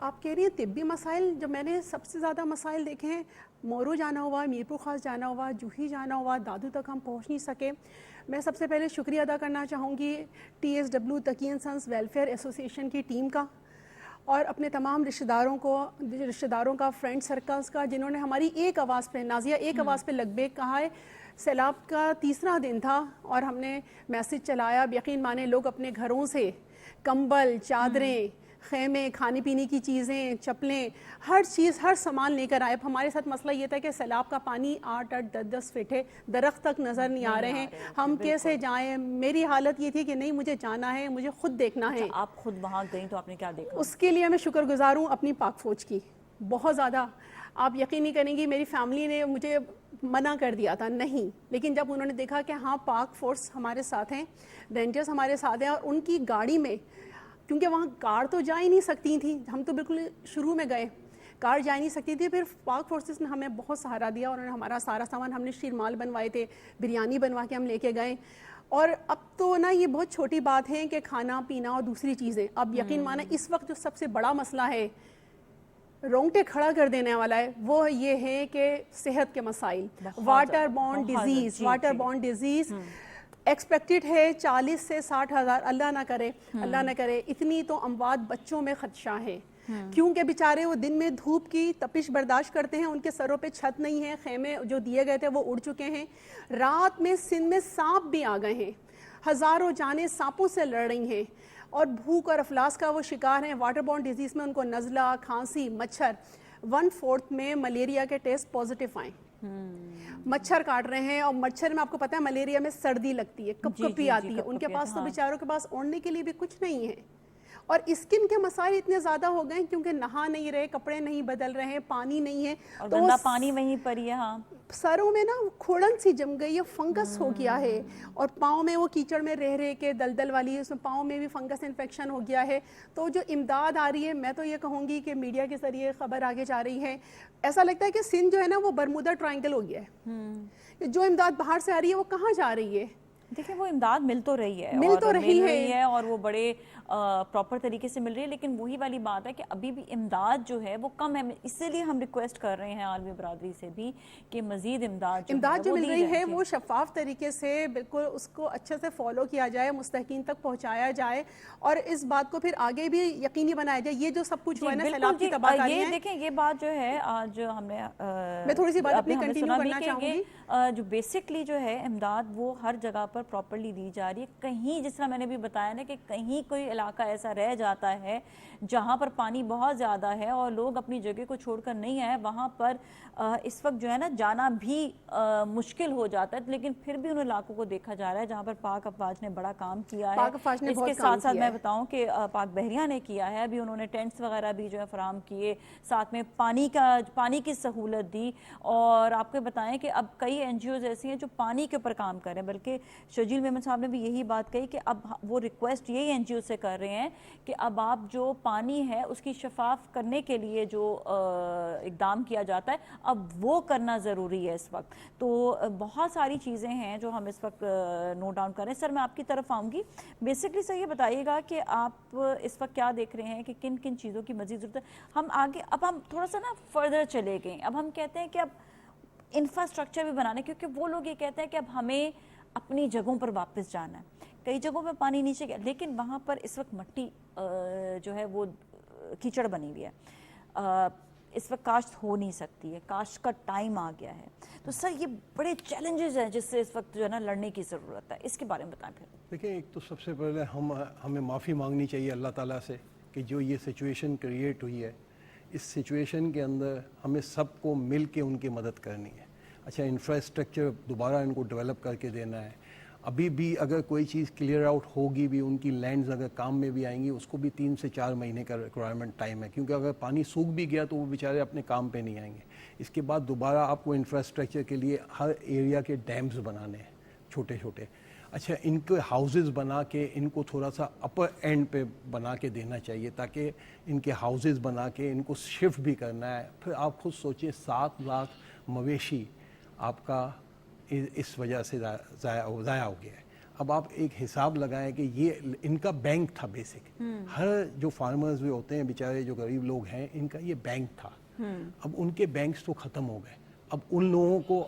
آپ کہہ رہی ہیں طبی مسائل، جو میں نے سب سے زیادہ مسائل دیکھے ہیں، مورو جانا ہوا، میرپور خاص جانا ہوا، جوہی جانا ہوا، دادو تک ہم پہنچ نہیں سکے. میں سب سے پہلے شکریہ ادا کرنا چاہوں گی TSW Taqi and since welfare association کی ٹیم کا، اور اپنے تمام رشتہ داروں کا، فرینڈ سرکلز کا، جنہوں نے ہماری ایک آواز پہ، نازیہ ایک آواز پہ لبیک کہا ہے. سیلاب کا تیسرا دن تھا اور ہم نے میسج چلایا. اب یقین مانیں لوگ اپنے گھروں سے کمبل، چادریں، خیمے، کھانے پینے کی چیزیں، چپلیں، ہر چیز، ہر سامان لے کر آئے. اب ہمارے ساتھ مسئلہ یہ تھا کہ سیلاب کا پانی 8-8 10-10 فٹ ہے، درخت تک نظر نہیں آ رہے ہیں، ہم کیسے جائیں. میری حالت یہ تھی کہ نہیں، مجھے جانا ہے، مجھے خود دیکھنا ہے. آپ خود وہاں گئیں تو آپ نے کیا دیکھا؟ اس کے لیے میں شکر گزار ہوں اپنی پاک فوج کی، بہت زیادہ. آپ یقین نہیں کریں گی، میری فیملی نے مجھے منع کر دیا تھا نہیں، لیکن جب انہوں نے دیکھا کہ ہاں پاک فورس ہمارے ساتھ ہیں، رینجرز ہمارے ساتھ ہیں، اور ان کی گاڑی میں، کیونکہ وہاں کار تو جا ہی نہیں سکتی تھیں، ہم تو بالکل شروع میں گئے، کار جا نہیں سکتی تھی. پھر پاک فورسز نے ہمیں بہت سہارا دیا، انہوں نے ہمارا سارا سامان، ہم نے شیرمال بنوائے تھے، بریانی بنوا کے ہم لے کے گئے. اور اب تو نا یہ بہت چھوٹی بات ہے کہ کھانا پینا اور دوسری چیزیں، اب یقین مانا اس وقت جو سب سے بڑا مسئلہ ہے، رونگٹے کھڑا کر دینے والا ہے، وہ یہ ہے کہ صحت کے مسائل. Water born disease, water born disease expected ہے 40 سے 60 ہزار، اللہ نہ کرے اتنی تو اموات بچوں میں خدشہ ہے. کیونکہ بیچارے وہ دن میں دھوپ کی تپش برداشت کرتے ہیں، ان کے سروں پہ چھت نہیں ہے، خیمے جو دیے گئے تھے وہ اڑ چکے ہیں. رات میں سندھ میں سانپ بھی آ گئے ہیں، ہزاروں جانیں سانپوں سے لڑ رہی ہیں، اور بھوک اور افلاس کا وہ شکار ہیں. واٹر بورن ڈیزیز میں ان کو نزلہ، کھانسی، مچھر، 1/4 میں ملیریا کے ٹیسٹ پازیٹیو آئیں. مچھر کاٹ رہے ہیں، اور مچھر میں آپ کو پتا ہے ملیریا میں سردی لگتی ہے، کپ کپی آتی ہے، ان کے پاس تو بیچاروں کے پاس اوڑھنے کے لیے بھی کچھ نہیں ہے. اور اسکن کے مسائل اتنے زیادہ ہو گئے کیونکہ نہا نہیں رہے، کپڑے نہیں بدل رہے ہیں، پانی نہیں ہے، اور گندا پانی وہیں پر ہی ہے. ہاں، سروں میں نا کھوڑن سی جم گئی ہے، فنگس ہو گیا ہے، اور پاؤں میں وہ کیچڑ میں رہ کے دلدل والی ہے، اس میں پاؤں میں بھی فنگس انفیکشن ہو گیا ہے. تو جو امداد آ رہی ہے، میں تو یہ کہوں گی کہ میڈیا کے ذریعے خبر آگے جا رہی ہے، ایسا لگتا ہے کہ سندھ جو ہے نا وہ برمودا ٹرائنگل ہو گیا ہے. جو امداد باہر سے آ رہی ہے وہ کہاں جا رہی ہے؟ دیکھیں وہ امداد مل تو رہی ہے، مل تو رہی ہے اور وہ بڑے پراپر طریقے سے مل رہی ہے، لیکن وہی والی بات ہے کہ ابھی بھی امداد جو ہے وہ کم ہے. اسی لیے ہم ریکویسٹ کر رہے ہیں عالمی برادری سے بھی کہ مزید امداد جو مل رہی ہے وہ شفاف طریقے سے بالکل اس کو اچھے سے فالو کیا جائے، مستحقین تک پہنچایا جائے، اور اس بات کو پھر آگے بھی یقینی بنایا جائے. یہ جو سب کچھ ہوا ہے نا سیلاب کی تباہ کاری ہے، یہ دیکھیں یہ بات جو ہے آج ہم نے، میں تھوڑی سی بات اپنی کنٹینیو کرنا چاہوں گی. جو بیسکلی جو ہے امداد وہ ہر جگہ پر پراپرلی دی جا رہی ہے. کہیں جس طرح میں نے بھی بتایا نا کہ کہیں کوئی علاقہ ایسا رہ جاتا ہے جہاں پر پانی بہت زیادہ ہے اور لوگ اپنی جگہ کو چھوڑ کر نہیں آئے، وہاں پر اس وقت جو ہے نا جانا بھی مشکل ہو جاتا ہے. لیکن پھر بھی ان علاقوں کو دیکھا جا رہا ہے جہاں پر پاک افواج نے بڑا کام کیا ہے. اس کے ساتھ ساتھ میں بتاؤں کہ پاک بحریہ نے کیا ہے، ابھی انہوں نے ٹینٹس وغیرہ بھی جو ہے فراہم کیے، ساتھ میں پانی کی سہولت دی. اور آپ کو بتائیں کہ اب کئی NGOز ایسی ہیں جو پانی کے اوپر کام کر رہے ہیں، بلکہ شرجیل میمن صاحب نے بھی یہی بات کہی کہ اب وہ ریکویسٹ یہی NGO سے کر رہے ہیں کہ اب آپ جو پانی ہے اس کی شفاف کرنے کے لیے جو اقدام کیا جاتا ہے اب وہ کرنا ضروری ہے اس وقت. تو بہت ساری چیزیں ہیں جو ہم اس وقت نوٹ ڈاؤن کر رہے ہیں. سر میں آپ کی طرف آؤں گی، بیسکلی سر یہ بتائیے گا کہ آپ اس وقت کیا دیکھ رہے ہیں کہ کن کن چیزوں کی مزید ضرورت ہے. ہم آگے اب ہم تھوڑا سا نا فردر چلے گئے، اب ہم کہتے ہیں کہ اب انفراسٹرکچر بھی بنانے، کیونکہ وہ لوگ یہ کہتے ہیں کہ اب ہمیں اپنی جگہوں پر واپس جانا ہے. کئی جگہوں پہ پانی نیچے گیا لیکن وہاں پر اس وقت مٹی جو ہے وہ کیچڑ بنی ہوئی ہے، اس وقت کاشت ہو نہیں سکتی ہے، کاشت کا ٹائم آ گیا ہے. تو سر یہ بڑے چیلنجز ہیں جس سے اس وقت جو ہے نا لڑنے کی ضرورت ہے، اس کے بارے میں بتائیں. پھر دیکھیں، ایک تو سب سے پہلے ہمیں معافی مانگنی چاہیے اللہ تعالیٰ سے کہ جو یہ سچویشن کریٹ ہوئی ہے، اس سچویشن کے اندر ہمیں سب کو مل کے ان کی مدد کرنی ہے. اچھا، انفراسٹرکچر دوبارہ ان کو ڈیولپ کر کے دینا ہے. ابھی بھی اگر کوئی چیز کلیئر آؤٹ ہوگی بھی، ان کی لینڈز اگر کام میں بھی آئیں گی، اس کو بھی 3 سے 4 مہینے کا ریکوائرمنٹ ٹائم ہے، کیونکہ اگر پانی سوکھ بھی گیا تو وہ بیچارے اپنے کام پہ نہیں آئیں گے. اس کے بعد دوبارہ آپ کو انفراسٹرکچر کے لیے ہر ایریا کے ڈیمز بنانے ہیں چھوٹے چھوٹے. اچھا، ان کے ہاؤسز بنا کے ان کو تھوڑا سا اپر اینڈ پہ بنا کے دینا چاہیے تاکہ ان کے ہاؤسز بنا کے ان کو شفٹ بھی کرنا ہے. پھر آپ خود سوچیں 7 لاکھ مویشی آپ کا اس وجہ سے ضائع ہو گیا ہے. اب آپ ایک حساب لگائیں کہ یہ ان کا بینک تھا بیسک. ہر جو فارمرز بھی ہوتے ہیں بیچارے جو غریب لوگ ہیں ان کا یہ بینک تھا. اب ان کے بینکس تو ختم ہو گئے. اب ان لوگوں کو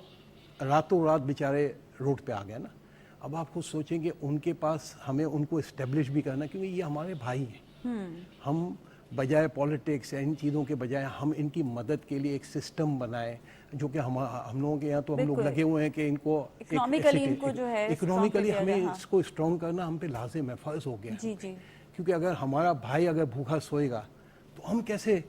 راتوں رات بیچارے روڈ پہ آ گئے نا. اب آپ خود سوچیں کہ ان کے پاس ہمیں ان کو اسٹیبلش بھی کرنا, کیونکہ یہ ہمارے بھائی ہیں. ہم بجائے پالیٹکس یا ان چیزوں کے بجائے ہم ان کی مدد کے لیے ایک سسٹم بنائیں, جو کہ ہم لوگوں کے یہاں تو ہم لوگ لگے ہوئے ہیں کہ ان کو اکنامکلی ہمیں اس کو اسٹرانگ کرنا ہم پہ لازم ہے, فرض ہو گیا. جی جی, کیونکہ اگر ہمارا بھائی اگر بھوکا سوئے گا تو ہم کیسے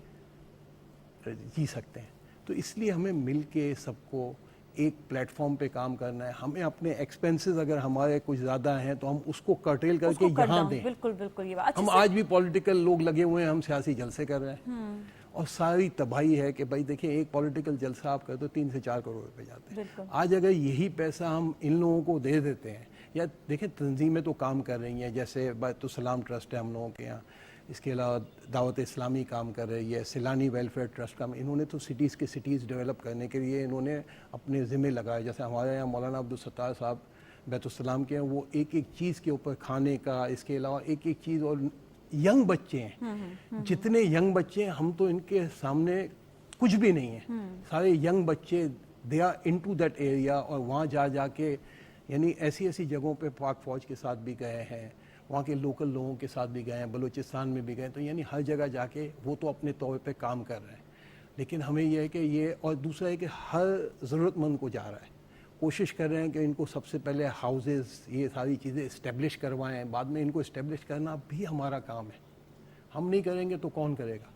جی سکتے ہیں. تو اس لیے ہمیں مل کے سب کو ایک پلیٹ فارم پہ کام کرنا ہے. ہمیں اپنے ایکسپینسز اگر ہمارے کچھ زیادہ ہیں تو ہم اس کو کرٹیل کر کے یہاں دیں. بالکل بالکل, یہ بات ہم آج بھی پولیٹیکل لوگ لگے ہوئے ہیں, ہم سیاسی جلسے کر رہے ہیں اور ساری تباہی ہے کہ بھائی دیکھیں ایک پولیٹیکل جلسہ آپ کرتے تو 3 سے 4 کروڑ روپے جاتے ہیں. آج اگر یہی پیسہ ہم ان لوگوں کو دے دیتے ہیں, یا دیکھیں تنظیمیں تو کام کر رہی ہیں, جیسے بیت السلام ٹرسٹ ہے ہم لوگوں کے یہاں, اس کے علاوہ دعوت اسلامی کام کر رہی ہے, سیلانی ویلفیئر ٹرسٹ کام, انہوں نے تو سٹیز کے سٹیز ڈیولپ کرنے کے لیے انہوں نے اپنے ذمہ لگائے. جیسے ہمارے یہاں مولانا عبدالستار صاحب بیت السلام کے ہیں, وہ ایک ایک چیز کے اوپر کھانے کا, اس کے علاوہ ایک ایک چیز. اور ینگ بچے ہیں, جتنے ینگ بچے ہیں ہم تو ان کے سامنے کچھ بھی نہیں ہیں. سارے ینگ بچے they are in to that area, اور وہاں جا کے یعنی ایسی ایسی جگہوں پہ پاک فوج کے ساتھ بھی گئے ہیں, وہاں کے لوکل لوگوں کے ساتھ بھی گئے ہیں, بلوچستان میں بھی گئے. تو یعنی ہر جگہ جا کے وہ تو اپنے طور پہ کام کر رہے ہیں, لیکن ہمیں یہ ہے کہ یہ, اور دوسرا ہے کہ ہر ضرورت مند کو جا رہا ہے. کوشش کر رہے ہیں کہ ان کو سب سے پہلے ہاؤزز یہ ساری چیزیں اسٹیبلش کروائیں, بعد میں ان کو اسٹیبلش کرنا بھی ہمارا کام ہے. ہم نہیں کریں گے تو کون کرے گا.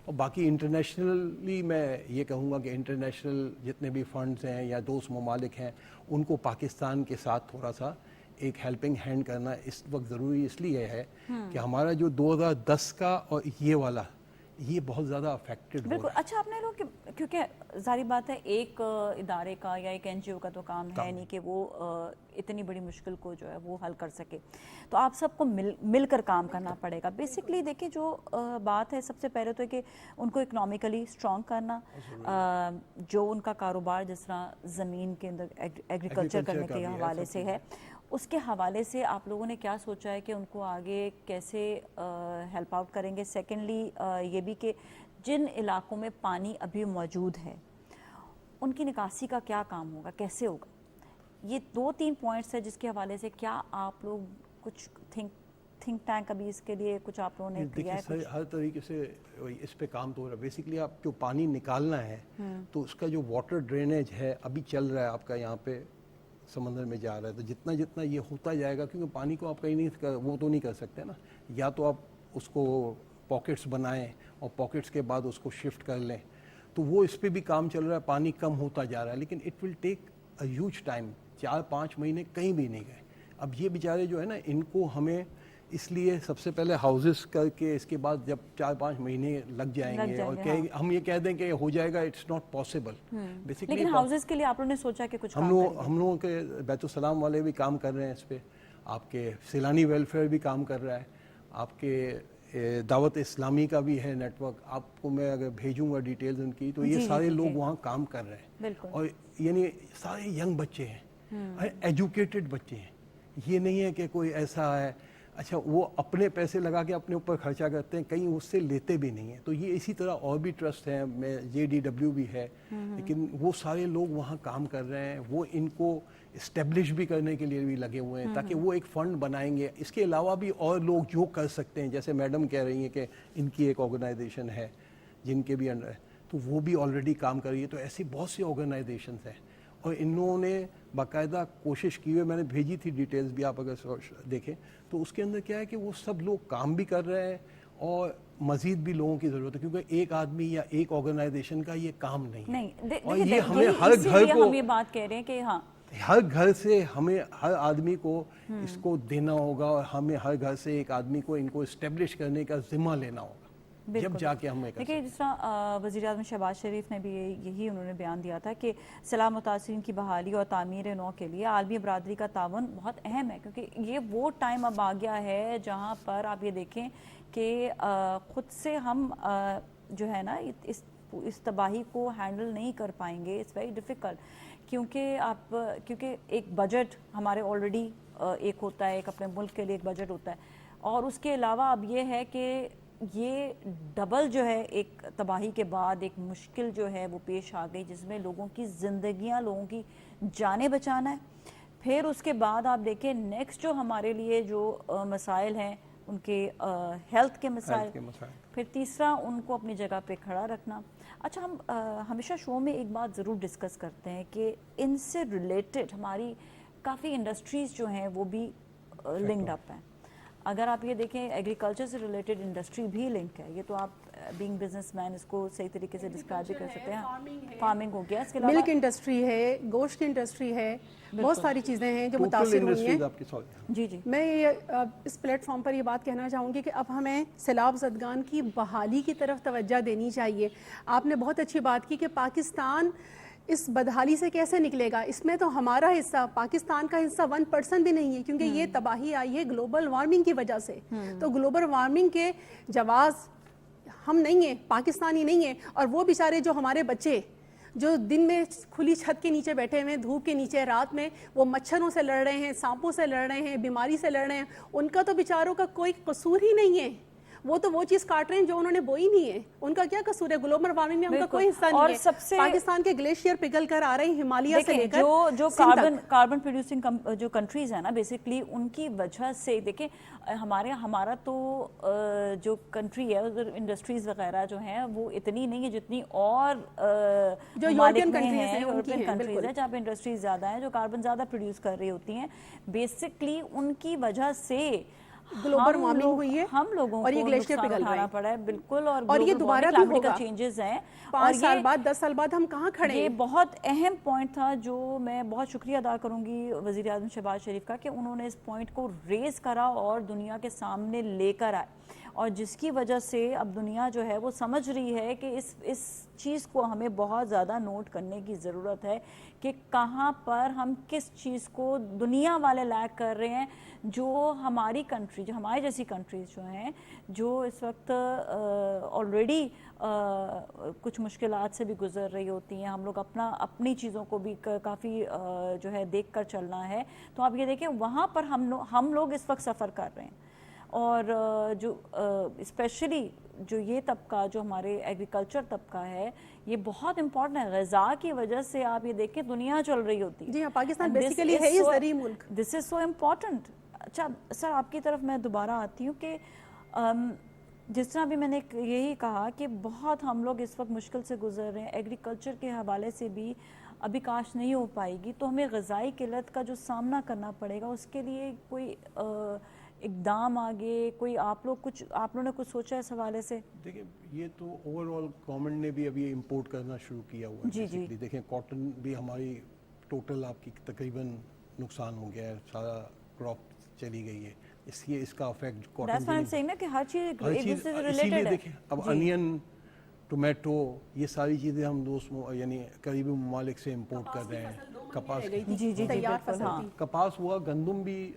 اور باقی انٹرنیشنلی میں یہ کہوں گا کہ انٹرنیشنل جتنے بھی فنڈز ہیں یا دوست ممالک ہیں, ان کو پاکستان کے ساتھ تھوڑا سا ایک ہیلپنگ ہینڈ کرنا اس وقت ضروری اس لیے ہے کہ ہمارا جو 2010 کا اور یہ والا یہ بہت زیادہ افیکٹڈ ہو. بالکل. اچھا, آپ نے لوگ کیونکہ ظاہری بات ہے ایک ادارے کا یا ایک این جی او کا تو کام ہے نہیں کہ وہ اتنی بڑی مشکل کو جو ہے وہ حل کر سکے, تو آپ سب کو مل کر کام کرنا پڑے گا. بیسکلی دیکھیں جو بات ہے سب سے پہلے تو ہے کہ ان کو اکنامیکلی اسٹرانگ کرنا, جو ان کا کاروبار جس طرح زمین کے اندر ایگریکلچر کرنے کے حوالے سے ہے, اس کے حوالے سے آپ لوگوں نے کیا سوچا ہے کہ ان کو آگے کیسے ہیلپ آؤٹ کریں گے. سیکنڈلی یہ بھی کہ جن علاقوں میں پانی ابھی موجود ہے ان کی نکاسی کا کیا کام ہوگا, کیسے ہوگا. یہ 2-3 پوائنٹس ہے جس کے حوالے سے کیا آپ لوگ کچھ تھنک ٹینک ابھی اس کے لیے کچھ آپ لوگوں نے کیا ہے؟ دیکھیں ہر طریقے سے اس پہ کام تو ہو رہا ہے. بیسکلی آپ جو پانی نکالنا ہے تو اس کا جو واٹر ڈرینیج ہے ابھی چل رہا ہے آپ کا یہاں پہ سمندر میں جا رہا ہے, تو جتنا جتنا یہ ہوتا جائے گا, کیونکہ پانی کو آپ کہیں نہیں وہ تو نہیں کر سکتے نا, یا تو آپ اس کو پاکٹس بنائیں اور پاکٹس کے بعد اس کو شفٹ کر لیں, تو وہ اس پہ بھی کام چل رہا ہے. پانی کم ہوتا جا رہا ہے لیکن it will take a huge time. 4-5 مہینے کہیں بھی نہیں گئے. اب یہ بیچارے جو ہے نا, ان کو ہمیں اس لیے سب سے پہلے ہاؤزز کر کے اس کے بعد جب 4-5 مہینے لگ جائیں گے اور ہم یہ کہہ دیں کہ ہو جائے گا, اٹس ناٹ پاسبل. لیکن ہاؤزز کے لیے آپ لوگوں نے سوچا کہ کچھ ہم لوگوں کے بیت السلام والے بھی کام کر رہے ہیں اس پہ, آپ کے سیلانی ویلفیئر بھی کام کر رہا ہے, آپ کے دعوت اسلامی کا بھی ہے نیٹ ورک. آپ کو میں اگر بھیجوں گا ڈیٹیلز ان کی, تو یہ سارے لوگ وہاں کام کر رہے ہیں. اور یعنی سارے ینگ بچے ہیں, ایجوکیٹڈ بچے ہیں. یہ نہیں ہے کہ کوئی ایسا ہے اچھا وہ اپنے پیسے لگا کے اپنے اوپر خرچہ کرتے ہیں, کہیں اس سے لیتے بھی نہیں ہیں. تو یہ اسی طرح اور بھی ٹرسٹ ہیں, میں JDW بھی ہے, لیکن وہ سارے لوگ وہاں کام کر رہے ہیں. وہ ان کو اسٹیبلش بھی کرنے کے لیے بھی لگے ہوئے ہیں تاکہ وہ ایک فنڈ بنائیں گے. اس کے علاوہ بھی اور لوگ جو کر سکتے ہیں, جیسے میڈم کہہ رہی ہیں کہ ان کی ایک آرگنائزیشن ہے جن کے بھی انڈر, تو وہ بھی آلریڈی کام کر رہی ہے. تو ایسی بہت سی آرگنائزیشنز ہیں اور ان لوگوں نے باقاعدہ کوشش کی ہوئی. میں نے بھیجی تھی ڈیٹیلز بھی, آپ اگر دیکھیں تو اس کے اندر کیا ہے کہ وہ سب لوگ کام بھی کر رہے ہیں اور مزید بھی لوگوں کی ضرورت ہے, کیونکہ ایک آدمی یا ایک آرگنائزیشن کا یہ کام نہیں ہے. اور یہ ہمیں ہر گھر کو, ہم یہ بات کہہ رہے ہیں کہ ہاں ہر گھر سے ہمیں ہر آدمی کو اس کو دینا ہوگا, اور ہمیں ہر گھر سے ایک آدمی کو ان کو اسٹیبلش کرنے کا ذمہ لینا ہوگا, جب جا کے ہمیں. دیکھیے جس طرح وزیر اعظم شہباز شریف نے بھی یہی انہوں نے بیان دیا تھا کہ سیلاب متاثرین کی بحالی اور تعمیر نو کے لیے عالمی برادری کا تعاون بہت اہم ہے, کیونکہ یہ وہ ٹائم اب آ گیا ہے جہاں پر آپ یہ دیکھیں کہ خود سے ہم جو ہے نا اس تباہی کو ہینڈل نہیں کر پائیں گے. اٹس ویری ڈیفیکلٹ, کیونکہ ایک بجٹ ہمارے آلریڈی ایک ہوتا ہے, ایک اپنے ملک کے لیے ایک بجٹ ہوتا ہے, اور اس کے علاوہ اب یہ ہے کہ یہ ڈبل جو ہے ایک تباہی کے بعد ایک مشکل جو ہے وہ پیش آ گئی, جس میں لوگوں کی زندگیاں, لوگوں کی جانیں بچانا ہے. پھر اس کے بعد آپ دیکھیں نیکسٹ جو ہمارے لیے جو مسائل ہیں ان کے ہیلتھ کے مسائل, پھر تیسرا ان کو اپنی جگہ پہ کھڑا رکھنا. اچھا, ہم ہمیشہ شو میں ایک بات ضرور ڈسکس کرتے ہیں کہ ان سے ریلیٹڈ ہماری کافی انڈسٹریز جو ہیں وہ بھی لنکڈ اپ ہیں. اگر آپ یہ دیکھیں ایگریکلچر سے ریلیٹڈ انڈسٹری بھی لنک ہے, یہ تو آپ بینگ بزنس مین اس کو صحیح طریقے سے ڈسکرائب بھی کر سکتے ہیں. فارمنگ ہو گیا, اس کے علاوہ ملک انڈسٹری ہے, گوشت کی انڈسٹری ہے, بہت ساری چیزیں ہیں جو متاثر ہوئی ہیں. جی جی, میں اس پلیٹ فارم پر یہ بات کہنا چاہوں گی کہ اب ہمیں سیلاب زدگان کی بحالی کی طرف توجہ دینی چاہیے. آپ نے بہت اچھی بات کی کہ پاکستان اس بدحالی سے کیسے نکلے گا. اس میں تو ہمارا حصہ, پاکستان کا حصہ 1% بھی نہیں ہے, کیونکہ یہ تباہی آئی ہے گلوبل وارمنگ کی وجہ سے. تو گلوبل وارمنگ کے جواز ہم نہیں ہیں, پاکستانی نہیں ہیں. اور وہ بیچارے جو ہمارے بچے جو دن میں کھلی چھت کے نیچے بیٹھے ہوئے ہیں, دھوپ کے نیچے, رات میں وہ مچھروں سے لڑ رہے ہیں, سانپوں سے لڑ رہے ہیں, بیماری سے لڑ رہے ہیں, ان کا تو بیچاروں کا کوئی قصور ہی نہیں ہے. وہ تو وہ چیز کاٹ رہے ہیں جو انہوں نے بوئی نہیں ہے. ان کا کیا قصور ہے؟ گلوبل وارمنگ میں ان کا کوئی حصہ نہیں ہے. پاکستان کے گلیشیئر پگھل کر آ رہے ہیں ہمالیہ سے لے کر جو کاربن پروڈیوسنگ جو کنٹریز ہیں نا, بیسکلی ان کی وجہ سے دیکھیں ہمارا تو جو کنٹری ہے ادھر انڈسٹریز وغیرہ جو ہیں وہ اتنی نہیں ہے جتنی اور جو یورپین کنٹریز ہیں, یورپین کنٹریز ہیں جہاں پہ انڈسٹریز زیادہ ہیں جو کاربن زیادہ پروڈیوس کر رہی ہوتی ہیں. بیسکلی ان کی وجہ سے گلوبل وارمنگ ہوئی ہے ہم لوگوں اور یہ کو گلیشیئر پگھل رہا پڑا ہے. بالکل, اور یہ دوبارہ بھی ہوگا. چینجز ہیں 5 سال بعد 10 سال بعد ہم کہاں کھڑے ہیں. یہ بہت اہم پوائنٹ تھا جو میں بہت شکریہ ادا کروں گی وزیر اعظم شہباز شریف کا کہ انہوں نے اس پوائنٹ کو ریز کرا اور دنیا کے سامنے لے کر آئے, اور جس کی وجہ سے اب دنیا جو ہے وہ سمجھ رہی ہے کہ اس چیز کو ہمیں بہت زیادہ نوٹ کرنے کی ضرورت ہے کہ کہاں پر ہم کس چیز کو دنیا والے لیک کر رہے ہیں. جو ہماری کنٹری, جو ہماری جیسی کنٹریز جو ہیں, جو اس وقت آلریڈی کچھ مشکلات سے بھی گزر رہی ہوتی ہیں, ہم لوگ اپنی چیزوں کو بھی کافی جو ہے دیکھ کر چلنا ہے. تو آپ یہ دیکھیں وہاں پر ہم لوگ اس وقت سفر کر رہے ہیں, اور جو اسپیشلی جو یہ طبقہ جو ہمارے ایگریکلچر طبقہ ہے یہ بہت امپورٹنٹ ہے. غذا کی وجہ سے آپ یہ دیکھیں دنیا چل رہی ہوتی ہے. جی ہاں, پاکستان بیسیکلی ہے ہی زرعی ملک. دس از سو امپورٹنٹ. اچھا سر, آپ کی طرف میں دوبارہ آتی ہوں کہ جس طرح بھی میں نے یہی کہا کہ بہت ہم لوگ اس وقت مشکل سے گزر رہے ہیں, ایگریکلچر کے حوالے سے بھی ابھی کاشت نہیں ہو پائے گی, تو ہمیں غذائی قلت کا جو سامنا کرنا پڑے گا اس کے لیے کوئی اقدام آگے کوئی آپ لوگوں نے کچھ سوچا اس حوالے سے؟ دیکھیں یہ تو اوور آل گورنمنٹ نے بھی ابھی امپورٹ کرنا شروع کیا ہوا ہے. جی. دیکھیں کاٹن بھی ہماری ٹوٹل آپ کی تقریباً نقصان ہو گیا ہے, سارا کراپ چلی گئی ہے, اس لیے اس کا افیکٹ کاٹن کہ ہر چیز ایک دوسرے سے ریلیٹڈ ہے. دیکھیں اب انین, ٹومیٹو, یہ ساری چیزیں ہم یعنی قریبی ممالک سے امپورٹ کر رہے ہیں. کپاس, جی کپاس ہوا, گندم بھی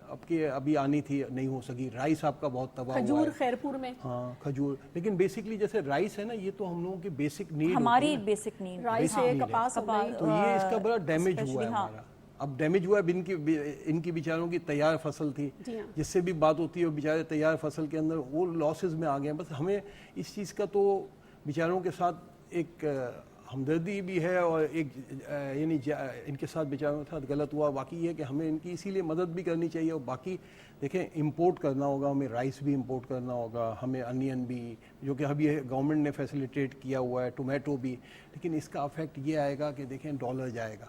ابھی آنی تھی, نہیں ہو سکی. رائس آپ کا بہت تباہ ہوا ہے. کھجور خیرپور میں, ہاں کھجور, لیکن بیسکلی جیسے رائس ہے نا, یہ تو ہم لوگوں کی بیسک نیڈ, ہماری بیسک نیڈ, رائس ہے, کپاس ہو گئی, تو یہ اس کا بڑا ڈیمیج ہوا ہے ہمارا. اب ڈیمیج ہوا ہے, ان کی بیچاروں کی تیار فصل تھی, جس سے بھی بات ہوتی ہے, وہ بیچارے تیار فصل کے اندر وہ لاسز میں آ گئے ہیں. بس ہمیں اس چیز کا تو بیچاروں کے ساتھ ایک ہمدردی بھی ہے, اور ایک یعنی ان کے ساتھ بیچاروں کے ساتھ غلط ہوا. باقی یہ کہ ہمیں ان کی اسی لیے مدد بھی کرنی چاہیے. اور باقی دیکھیں امپورٹ کرنا ہوگا, ہمیں رائس بھی امپورٹ کرنا ہوگا, ہمیں انین بھی, جو کہ ابھی گورنمنٹ نے فیسیلیٹیٹ کیا ہوا ہے, ٹومیٹو بھی. لیکن اس کا افیکٹ یہ آئے گا کہ دیکھیں ڈالر جائے گا,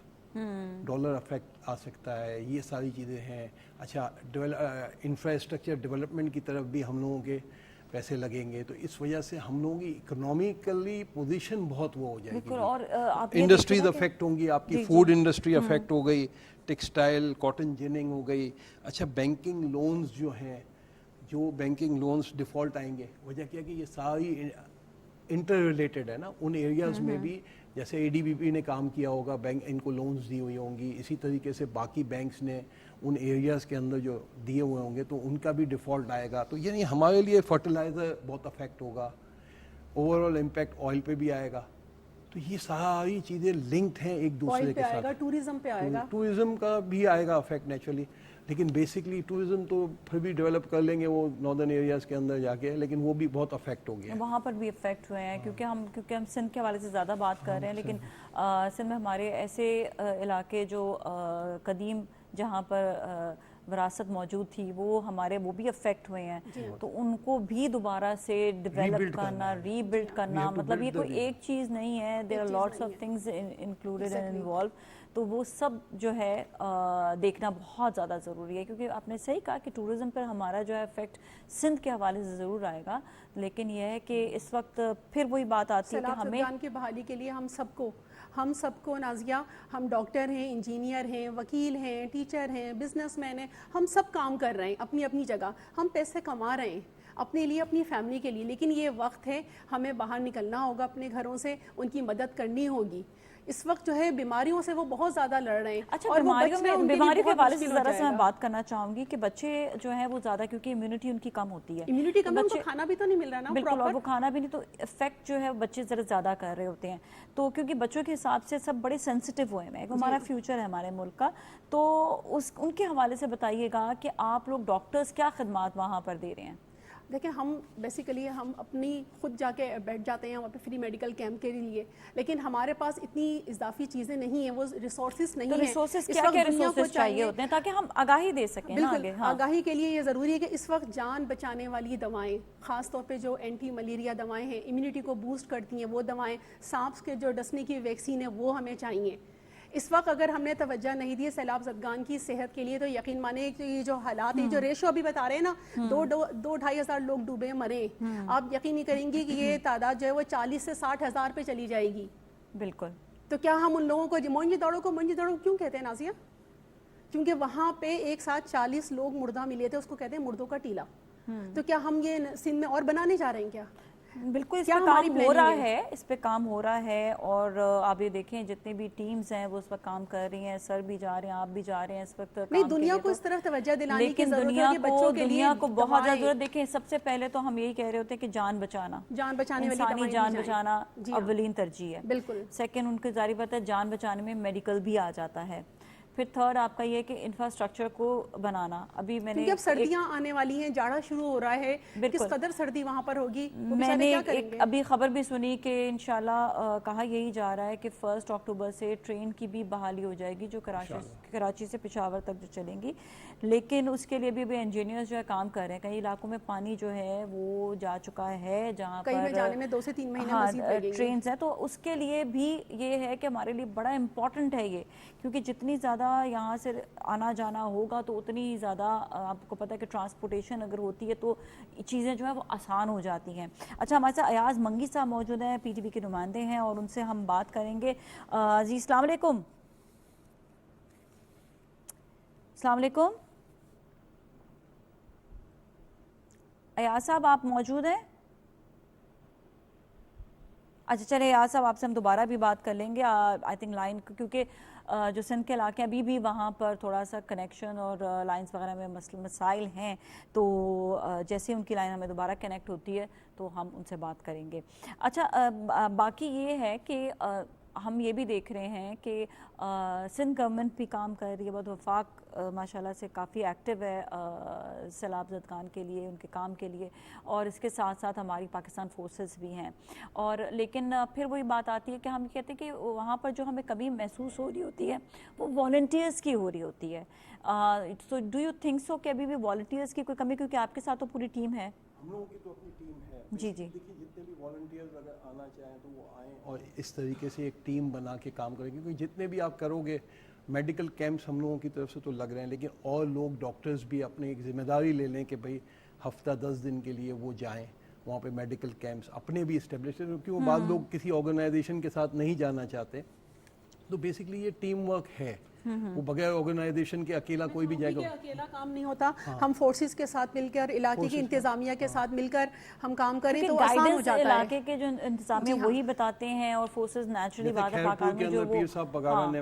ڈالر افیکٹ آ سکتا ہے, یہ ساری چیزیں ہیں. اچھا انفراسٹرکچر ڈیولپمنٹ کی طرف بھی ہم لوگوں کے پیسے لگیں گے, تو اس وجہ سے ہم لوگوں کی اکنامیکلی پوزیشن بہت وہ ہو جائے گی. اور انڈسٹریز افیکٹ ہوں گی, آپ کی فوڈ انڈسٹری افیکٹ ہو گئی, ٹیکسٹائل, کاٹن جننگ ہو گئی. اچھا بینکنگ لونز جو ہیں, جو بینکنگ لونز ڈیفالٹ آئیں گے, وجہ کیا کہ یہ ساری انٹر ریلیٹڈ ہے نا. ان ایریاز میں بھی جیسے اے ڈی بی پی نے کام کیا ہوگا, بینک ان کو لونز دی ہوئی ہوں گی, اسی طریقے سے باقی بینکس نے ان ایریاز کے اندر جو دیے ہوئے ہوں گے, تو ان کا بھی ڈیفالٹ آئے گا. تو یعنی ہمارے لیے فرٹیلائزر بہت افیکٹ ہوگا, اوور آل امپیکٹ آئل پہ بھی آئے گا. تو یہ ساری چیزیں لنکڈ ہیں ایک دوسرے کے ساتھ. ٹوریزم پہ آئے گا, ٹوریزم کا بھی آئے گا افیکٹ نیچرلی. لیکن بیسکلی ٹورزم تو پھر بھی ڈیولپ کر لیں گے وہ ناردرن ایریاز کے اندر جا کے, لیکن وہ بھی بہت افیکٹ ہو گیا, وہاں پر بھی افیکٹ ہوئے ہیں کیونکہ ہم سندھ کے حوالے سے زیادہ بات کر رہے ہیں, لیکن سندھ میں ہمارے ایسے علاقے جو قدیم جہاں پر وراثت موجود تھی وہ بھی افیکٹ ہوئے ہیں, تو ان کو بھی دوبارہ سے ڈیولپ کرنا, ری بلڈ کرنا, مطلب یہ کوئی ایک چیز نہیں ہے, there are lots of things included and involve, تو وہ سب جو ہے دیکھنا بہت زیادہ ضروری ہے, کیونکہ آپ نے صحیح کہا کہ ٹورزم پر ہمارا جو ہے افیکٹ سندھ کے حوالے سے ضرور آئے گا, لیکن یہ ہے کہ اس وقت پھر وہی بات آتی ہے کہ ہمیں سیلاب کی بحالی کے لیے ہم سب کو نازیہ, ہم ڈاکٹر ہیں, انجینئر ہیں, وکیل ہیں, ٹیچر ہیں, بزنس مین ہیں, ہم سب کام کر رہے ہیں اپنی اپنی جگہ, ہم پیسے کما رہے ہیں اپنے لیے, اپنی فیملی کے لیے, لیکن یہ وقت ہے ہمیں باہر نکلنا ہوگا اپنے گھروں سے, ان کی مدد کرنی ہوگی. اس وقت جو ہے بیماریوں سے وہ بہت زیادہ لڑ رہے ہیں. اچھا, بیماریوں کے حوالے سے ذرا سے میں بات کرنا چاہوں گی کہ بچے جو ہیں وہ زیادہ, کیونکہ امیونٹی ان کی کم ہوتی ہے, امیونٹی کم ہے, ان کو کھانا بھی تو نہیں مل رہا نا, بالکل, اور وہ کھانا بھی نہیں, تو افیکٹ جو ہے بچے ذرا زیادہ کر رہے ہوتے ہیں, تو کیونکہ بچوں کے حساب سے سب بڑے سینسٹیو ہوئے ہیں, ہمارا فیوچر ہے ہمارے ملک کا, تو ان کے حوالے سے بتائیے گا کہ آپ لوگ ڈاکٹرز کیا خدمات وہاں پر دے رہے ہیں. دیکھیں, ہم بیسیکلی ہم اپنی خود جا کے بیٹھ جاتے ہیں وہاں پہ فری میڈیکل کیمپ کے لیے, لیکن ہمارے پاس اتنی اضافی چیزیں نہیں ہیں, وہ ریسورسز نہیں ہیں. ریسورسز کیا ریسورسز چاہیے ہوتے ہیں تاکہ ہم آگاہی دے سکیں. بالکل, آگاہی کے لیے یہ ضروری ہے کہ اس وقت جان بچانے والی دوائیں, خاص طور پہ جو اینٹی ملیریا دوائیں ہیں, امیونٹی کو بوسٹ کرتی ہیں وہ دوائیں, سانپ کے جو ڈسنے کی ویکسین ہے وہ ہمیں چاہیے. اس وقت اگر ہم نے توجہ نہیں دی سیلاب زدگان کی صحت کے لیے, تو یقین مانے کہ یہ جو حالات ہیں, جو ریشو ابھی بتا رہے ہیں نا, 2-2.5 لوگ ڈوبے مرے, آپ یقین نہیں کریں گی کہ یہ تعداد جو ہے وہ 40 سے 60 ہزار پہ چلی جائے گی. بالکل, تو کیا ہم ان لوگوں کو مونجی داڑو کیوں کہتے ہیں نازیہ؟ کیونکہ وہاں پہ ایک ساتھ 40 لوگ مردہ ملے تھے, اس کو کہتے ہیں مردوں کا ٹیلا. تو کیا ہم یہ سندھ میں اور بنانے جا رہے ہیں کیا؟ بالکل, اس پہ کام ہو رہا ہے, اس پہ کام ہو رہا ہے, اور آپ یہ دیکھیں جتنے بھی ٹیمز ہیں وہ اس وقت کام کر رہی ہیں, سر بھی جا رہے ہیں, آپ بھی جا رہے ہیں اس وقت. نہیں, دنیا کو اس طرف توجہ دلانے کی ضرورت ہے کہ بچوں کے لیے دنیا کو بہت زیادہ ضرورت. دیکھیں, سب سے پہلے تو ہم یہی کہہ رہے ہوتے ہیں کہ جان بچانا, انسانی جان بچانا اولین ترجیح ہے. بالکل. سیکنڈ, ان کی ظاہری بات ہے جان بچانے میں میڈیکل بھی آ جاتا ہے. پھر تھرڈ آپ کا یہ کہ انفراسٹرکچر کو بنانا. ابھی میں نے جب سردیاں آنے والی ہیں, جاڑا شروع ہو رہا ہے, کس قدر سردی وہاں پر ہوگی, میں نے ایک ابھی خبر بھی سنی کہ انشاءاللہ کہا یہی جا رہا ہے کہ 1 اکتوبر سے ٹرین کی بھی بحالی ہو جائے گی جو کراچی سے پشاور تک جو چلیں گی, لیکن اس کے لیے بھی انجینئرز جو ہے کام کر رہے ہیں. کئی علاقوں میں پانی جو ہے وہ جا چکا ہے جہاں پر جانے میں 2 سے 3 مہینے مزید لگیں گے ٹرینز ہیں, تو اس کے لیے بھی یہ ہے کہ ہمارے لیے بڑا امپورٹنٹ ہے یہ, کیونکہ جتنی زیادہ یہاں سے آنا جانا ہوگا تو اتنی زیادہ آپ کو پتہ ہے کہ ٹرانسپورٹیشن اگر ہوتی ہے تو چیزیں جو ہے وہ آسان ہو جاتی ہیں. اچھا, ہمارے ساتھ ایاز منگی صاحب موجود ہیں, پی ٹی وی کے نمائندے ہیں, اور ان سے ہم بات کریں گے. جی السلام علیکم. السلام علیکم ایاز صاحب, آپ موجود ہیں؟ اچھا چلے ایاز صاحب, آپ سے ہم دوبارہ بھی بات کر لیں گے. آئی تھنک لائن, کیونکہ جو سندھ کے علاقے ابھی بھی وہاں پر تھوڑا سا کنیکشن اور لائنز وغیرہ میں مسائل ہیں, تو جیسے ان کی لائن ہمیں دوبارہ کنیکٹ ہوتی ہے تو ہم ان سے بات کریں گے. اچھا, باقی یہ ہے کہ ہم یہ بھی دیکھ رہے ہیں کہ سندھ گورنمنٹ بھی کام کر رہی ہے, بہت وفاق ماشاءاللہ سے کافی ایکٹیو ہے سیلاب زدگان کے لیے, ان کے کام کے لیے, اور اس کے ساتھ ساتھ ہماری پاکستان فورسز بھی ہیں. اور لیکن پھر وہی بات آتی ہے کہ ہم کہتے ہیں کہ وہاں پر جو ہمیں کمی محسوس ہو رہی ہوتی ہے وہ والنٹیئرز کی ہو رہی ہوتی ہے. So do you think so کہ ابھی بھی والنٹیئرز کی کوئی کمی, کیونکہ آپ کے ساتھ تو پوری ٹیم ہے؟ ہم لوگوں کی تو اپنی ٹیم ہے. جی جی, دیکھیے جتنے بھی والنٹیئرز اگر آنا چاہیں تو وہ آئیں اور اس طریقے سے ایک ٹیم بنا کے کام کریں, کیونکہ جتنے بھی آپ کرو گے میڈیکل کیمپس ہم لوگوں کی طرف سے تو لگ رہے ہیں, لیکن اور لوگ ڈاکٹرز بھی اپنے ایک ذمہ داری لے لیں کہ بھائی ہفتہ 10 دن کے لیے وہ جائیں وہاں پہ میڈیکل کیمپس اپنے بھی اسٹیبلش ہیں, کیونکہ وہ بعض لوگ کسی آرگنائزیشن کے ساتھ نہیں جانا چاہتے. تو بیسکلی یہ ٹیم ورک ہے, وہ بغیر آرگنائزیشن کے اکیلا کوئی بھی جائے گا, اکیلا کام نہیں ہوتا. ہم فورسز کے ساتھ مل کر, علاقے کی انتظامیہ کے ساتھ مل کر ہم کام کریں تو آسان ہو جاتا ہے. علاقے کے جو انتظامیہ وہی بتاتے ہیں, اور فورسز نیچرلی بات ہے پاکستان میں جو پیر صاحب بغارہ نے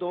2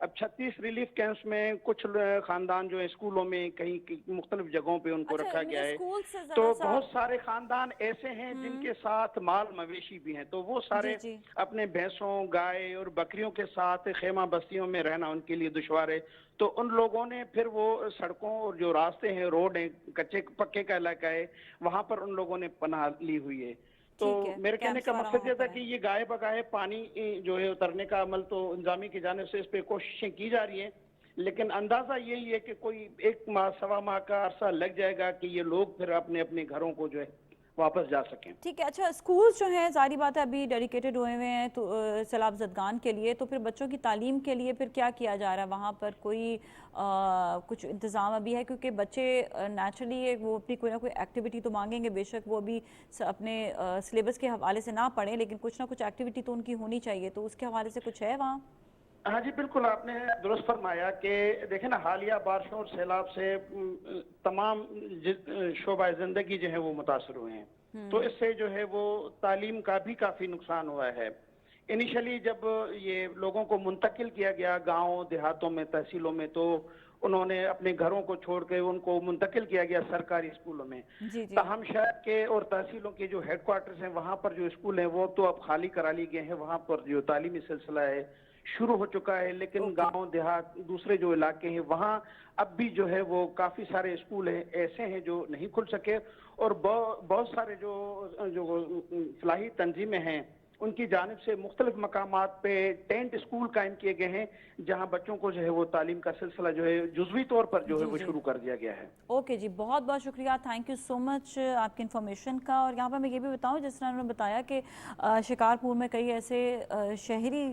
اب 36 ریلیف کیمپس میں کچھ خاندان جو ہے اسکولوں میں کہیں مختلف جگہوں پہ ان کو رکھا گیا ہے، تو بہت سارے خاندان ایسے ہیں جن کے ساتھ مال مویشی بھی ہیں، تو وہ سارے اپنے بھینسوں، گائے اور بکریوں کے ساتھ خیمہ بستیوں میں رہنا ان کے لیے دشوار ہے، تو ان لوگوں نے پھر وہ سڑکوں اور جو راستے ہیں، روڈ ہیں، کچے پکے کا علاقہ ہے، وہاں پر ان لوگوں نے پناہ لی ہوئی ہے۔ تو میرے کہنے کا مقصد یہ تھا کہ یہ گائے بگائے پانی جو ہے اترنے کا عمل تو انتظامیہ کی جانب سے اس پہ کوششیں کی جا رہی ہیں، لیکن اندازہ یہی ہے کہ کوئی 1 ماہ 1.25 ماہ کا عرصہ لگ جائے گا کہ یہ لوگ پھر اپنے اپنے گھروں کو جو ہے واپس جا سکیں۔ ٹھیک ہے، اچھا اسکولز جو ہیں ظاہری بات ہے ابھی ڈیڈیکیٹڈ ہوئے ہوئے ہیں تو سیلاب زدگان کے لیے، تو پھر بچوں کی تعلیم کے لیے پھر کیا کیا جا رہا ہے وہاں پر؟ کوئی کچھ انتظام ابھی ہے؟ کیونکہ بچے نیچرلی وہ اپنی کوئی نہ کوئی ایکٹیویٹی تو مانگیں گے، بے شک وہ ابھی اپنے سلیبس کے حوالے سے نہ پڑھیں، لیکن کچھ نہ کچھ ایکٹیویٹی تو ان کی ہونی چاہیے، تو اس کے حوالے سے کچھ ہے وہاں؟ ہاں جی بالکل، آپ نے درست فرمایا کہ دیکھیں نا، حالیہ بارشوں اور سیلاب سے تمام شعبہ زندگی جو ہے وہ متاثر ہوئے ہیں، تو اس سے جو ہے وہ تعلیم کا بھی کافی نقصان ہوا ہے۔ انیشلی جب یہ لوگوں کو منتقل کیا گیا گاؤں دیہاتوں میں، تحصیلوں میں، تو انہوں نے اپنے گھروں کو چھوڑ کے ان کو منتقل کیا گیا سرکاری اسکولوں میں۔ تاہم شہر کے اور تحصیلوں کے جو ہیڈ کوارٹرز ہیں، وہاں پر جو اسکول ہیں وہ تو اب خالی کرا لی گئے ہیں، وہاں پر جو تعلیمی سلسلہ ہے شروع ہو چکا ہے، لیکن گاؤں دیہات دوسرے جو علاقے ہیں وہاں اب بھی جو ہے وہ کافی سارے اسکول ہیں ایسے ہیں جو نہیں کھل سکے، اور بہت سارے جو فلاحی تنظیمیں ہیں ان کی جانب سے مختلف مقامات پہ ٹینٹ اسکول قائم کیے گئے ہیں، جہاں بچوں کو جو ہے وہ تعلیم کا سلسلہ جو ہے جزوی طور پر جو ہے وہ شروع کر دیا گیا ہے۔ اوکے جی، بہت بہت شکریہ، تھینک یو سو مچ آپ کی انفارمیشن کا۔ اور یہاں پر میں یہ بھی بتاؤں، جس طرح انہوں نے بتایا کہ شکارپور میں کئی ایسے شہری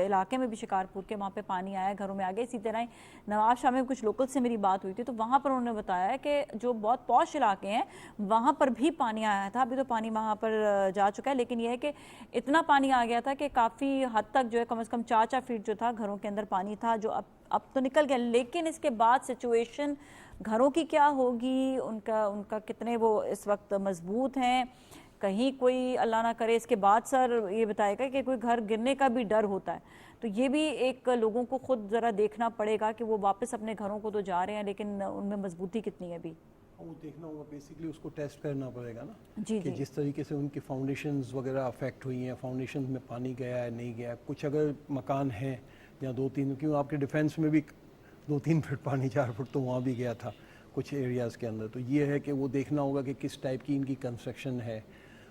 علاقے میں بھی شکارپور کے وہاں پہ پانی آیا، گھروں میں آ گیا، اسی طرح نواب شاہ میں کچھ لوکل سے میری بات ہوئی تھی تو وہاں پر انہوں نے بتایا کہ جو بہت پوش علاقے ہیں وہاں پر بھی پانی آیا تھا، ابھی تو پانی وہاں پر جا چکا ہے، لیکن یہ ہے کہ اتنا پانی آ گیا تھا کہ کافی حد تک جو ہے کم از کم 4 فیٹ جو تھا گھروں کے اندر پانی تھا، جو اب تو نکل گیا، لیکن اس کے بعد سچویشن گھروں کی کیا ہوگی، ان کا کتنے وہ اس وقت مضبوط ہیں، کہیں کوئی اللہ نہ کرے اس کے بعد سر یہ بتائے گا کہ کوئی گھر گرنے کا بھی ڈر ہوتا ہے، تو یہ بھی ایک لوگوں کو خود ذرا دیکھنا پڑے گا کہ وہ واپس اپنے گھروں کو تو جا رہے ہیں لیکن ان میں مضبوطی کتنی ہے ابھی، وہ دیکھنا ہوگا، بیسکلی اس کو ٹیسٹ کرنا پڑے گا نا جی کہ جس طریقے سے ان کی فاؤنڈیشنز وغیرہ افیکٹ ہوئی ہیں، فاؤنڈیشنز میں پانی گیا ہے نہیں گیا، کچھ اگر مکان ہیں جہاں 2-3، کیوں آپ کے ڈیفینس میں بھی 2-3 فٹ پانی 4 فٹ تو وہاں بھی گیا تھا کچھ ایریاز کے اندر، تو یہ ہے کہ وہ دیکھنا ہوگا کہ کس ٹائپ کی ان کی کنسٹرکشن ہے،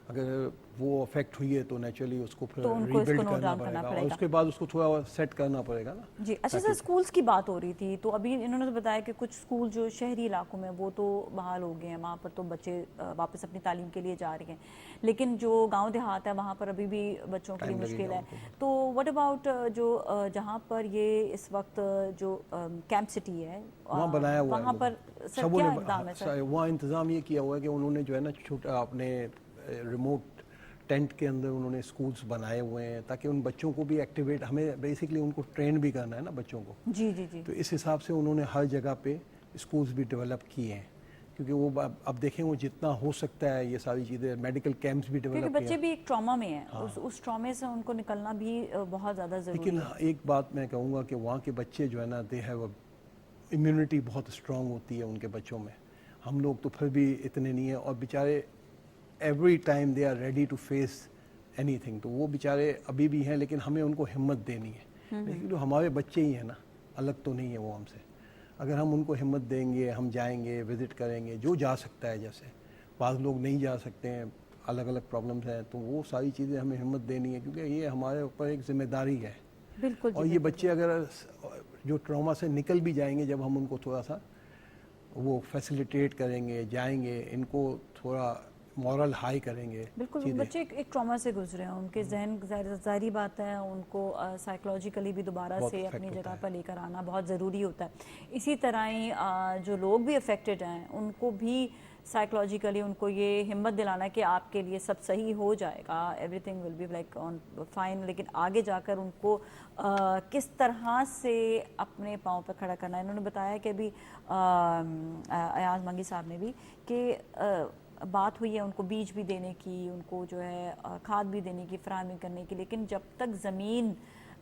اگر وہ افیکٹ ہوئی ہے تو نیچرلی اس کو پھر ریبلڈ کرنا پڑے گا، اور اس کے بعد اس کو تھوڑا سیٹ کرنا پڑے گا نا۔ جی اچھا سر، اسکولز کی بات ہو رہی تھی تو ابھی انہوں نے بتایا کہ کچھ اسکول جو شہری علاقوں میں وہ تو بحال ہو گئے ہیں، وہاں پر تو بچے واپس اپنی تعلیم کے لیے جا رہے ہیں، لیکن جو گاؤں دیہات ہے وہاں پر ابھی بھی بچوں کے لیے مشکل ہے، تو واٹ اباؤٹ جو جہاں پر یہ اس وقت جو کیمپ سٹی ہے وہاں بنایا ہوا ہے، وہاں پر سر کیا اقدام ہے سر؟ وہاں انتظام یہ کیا ہوا ہے کہ انہوں نے جو ہے نا چھوٹا اپنے ریموٹ ٹینٹ کے اندر انہوں نے اسکولس بنائے ہوئے ہیں تاکہ ان بچوں کو بھی ایکٹیویٹ، ہمیں بیسکلی ان کو ٹرین بھی کرنا ہے نا بچوں کو، جی جی جی، تو اس حساب سے انہوں نے ہر جگہ پہ اسکولس بھی ڈیولپ کیے ہیں، کیونکہ وہ اب دیکھیں وہ جتنا ہو سکتا ہے یہ ساری چیزیں، میڈیکل کیمپس بھی ڈیولپ کیونکہ بچے بھی ایک ٹراما میں ہیں، اس ٹرامے سے ان کو نکلنا بھی بہت زیادہ ضروری ہے۔ لیکن ایک بات میں کہوں گا کہ وہاں کے بچے جو ہے نا دے ہیو امیونٹی بہت اسٹرانگ ہوتی ہے ان کے بچوں میں، ہم لوگ تو پھر بھی اتنے نہیں ہیں، اور بیچارے every time they are ready to face anything, تو وہ بیچارے ابھی بھی ہیں، لیکن ہمیں ان کو ہمت دینی ہے، لیکن ہمارے بچے ہی ہیں نا، الگ تو نہیں ہے وہ ہم سے، اگر ہم ان کو ہمت دیں گے، ہم جائیں گے، وزٹ کریں گے، جو جا سکتا ہے، جیسے بعض لوگ نہیں جا سکتے ہیں، الگ الگ پرابلمس ہیں، تو وہ ساری چیزیں ہمیں ہمت دینی ہے، کیونکہ یہ ہمارے اوپر ایک ذمہ داری ہے، بالکل، اور یہ بچے اگر جو ٹراما سے نکل بھی جائیں گے، جب ہم ان کو تھوڑا سا وہ فیسیلیٹیٹ کریں گے، جائیں گے، ان کو تھوڑا مورل ہائی کریں گے، بالکل بچے ایک ٹراما سے گزرے ہیں، ان کے ذہن ظاہری بات ہے ان کو سائیکلوجیکلی بھی دوبارہ سے اپنی جگہ پر لے کر آنا بہت ضروری ہوتا ہے، اسی طرح ہی جو لوگ بھی افیکٹڈ ہیں ان کو بھی سائیکلوجیکلی ان کو یہ ہمت دلانا کہ آپ کے لیے سب صحیح ہو جائے گا، everything will be like on fine, لیکن آگے جا کر ان کو کس طرح سے اپنے پاؤں پہ کھڑا کرنا ہے۔ انہوں نے بتایا کہ ابھی ایاز منگی صاحب نے بھی کہ بات ہوئی ہے ان کو بیج بھی دینے کی، ان کو جو ہے کھاد بھی دینے کی، فراہمی کرنے کی، لیکن جب تک زمین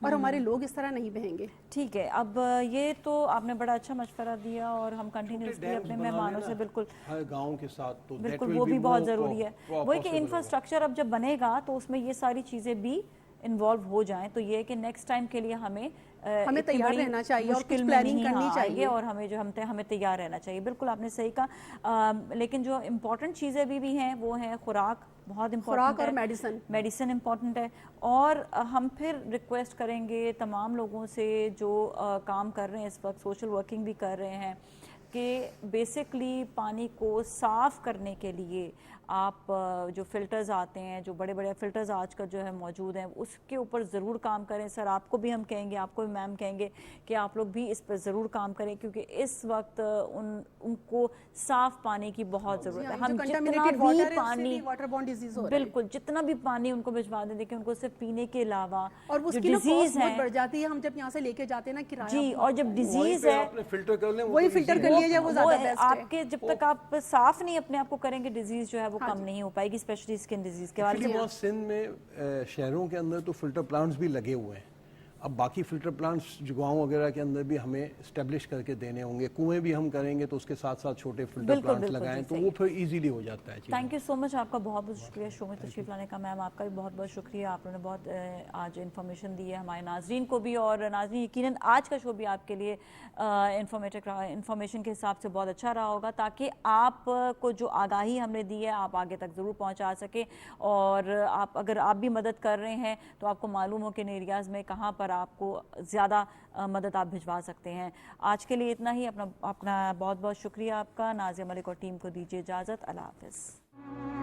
اور ہمارے لوگ اس طرح نہیں بہیں گے. ٹھیک ہے, اب یہ تو آپ نے بڑا اچھا مشورہ دیا اور ہم کنٹینیوسلی اپنے مہمانوں سے بالکل ہر گاؤں کے ساتھ تو بالکل وہ بھی بہت ضروری ہے. وہی کہ انفراسٹرکچر اب جب بنے گا تو اس میں یہ ساری چیزیں بھی انوالو ہو جائیں, تو یہ ہے کہ نیکسٹ ٹائم کے لیے ہمیں تیار رہنا چاہیے اور کچھ پلاننگ کرنی چاہیے اور ہمیں تیار رہنا چاہیے. بالکل آپ نے صحیح کہا, لیکن جو امپورٹنٹ چیزیں بھی ہیں وہ ہیں خوراک, بہت امپورٹنٹ ہے, اور میڈیسن امپورٹنٹ ہے. اور ہم پھر ریکویسٹ کریں گے تمام لوگوں سے جو کام کر رہے ہیں اس وقت, سوشل ورکنگ بھی کر رہے ہیں, کہ بیسکلی پانی کو صاف کرنے کے لیے آپ جو فلٹرز آتے ہیں, جو بڑے بڑے فلٹرز آج کل جو ہے موجود ہیں, اس کے اوپر ضرور کام کریں. سر آپ کو بھی ہم کہیں گے, آپ کو بھی میم کہیں گے کہ آپ لوگ بھی اس پر ضرور کام کریں, کیونکہ اس وقت ان کو صاف پانی کی بہت ضرورت ہے. ہم جتنا بھی پانی, بالکل جتنا بھی پانی ان کو بھجوا دیں, دیکھیں ان کو صرف پینے کے علاوہ اور اس کی ڈیزیز ہے بڑھ جاتی ہے. ہم جب یہاں سے لے کے جاتے ہیں نا کرایہ, جی, اور جب ڈیزیز ہے فلٹر کر لیں, وہی فلٹر کر لیجیے, وہ زیادہ بیسٹ ہے. آپ کے جب تک آپ صاف نہیں اپنے آپ کو کریں گے, ڈیزیز جو ہے وہ کم نہیں ہو پائے گی, اسپیشلی اسکن ڈیزیز کے حوالے سے. سندھ میں شہروں کے اندر تو فلٹر پلانٹس بھی لگے ہوئے ہیں. اب باقی فلٹر پلانٹس جو گاؤں وغیرہ کے اندر بھی ہمیں اسٹیبلش کر کے دینے ہوں گے. کنویں بھی ہم کریں گے تو اس کے ساتھ ساتھ چھوٹے فلٹر پلانٹس لگائیں تو وہ پھر ایزیلی ہو جاتا ہے. تھینک یو سو مچ, آپ کا بہت بہت شکریہ شو میں تشریف لانے کا. میم آپ کا بھی بہت بہت شکریہ, آپ نے بہت آج انفارمیشن دی ہے ہمارے ناظرین کو بھی. اور ناظرین یقیناً آج کا شو بھی آپ کے لیے انفارمیشن کے حساب سے بہت اچھا رہا ہوگا, تاکہ آپ کو جو آگاہی ہم نے دی ہے آپ آگے تک ضرور پہنچا سکیں. اور اگر آپ بھی مدد کر رہے ہیں تو آپ کو معلوم ہو کہ ان ایریاز میں کہاں پر آپ کو زیادہ مدد آپ بھجوا سکتے ہیں. آج کے لیے اتنا ہی. اپنا بہت بہت شکریہ آپ کا. نازیہ ملک اور ٹیم کو دیجیے اجازت. اللہ حافظ.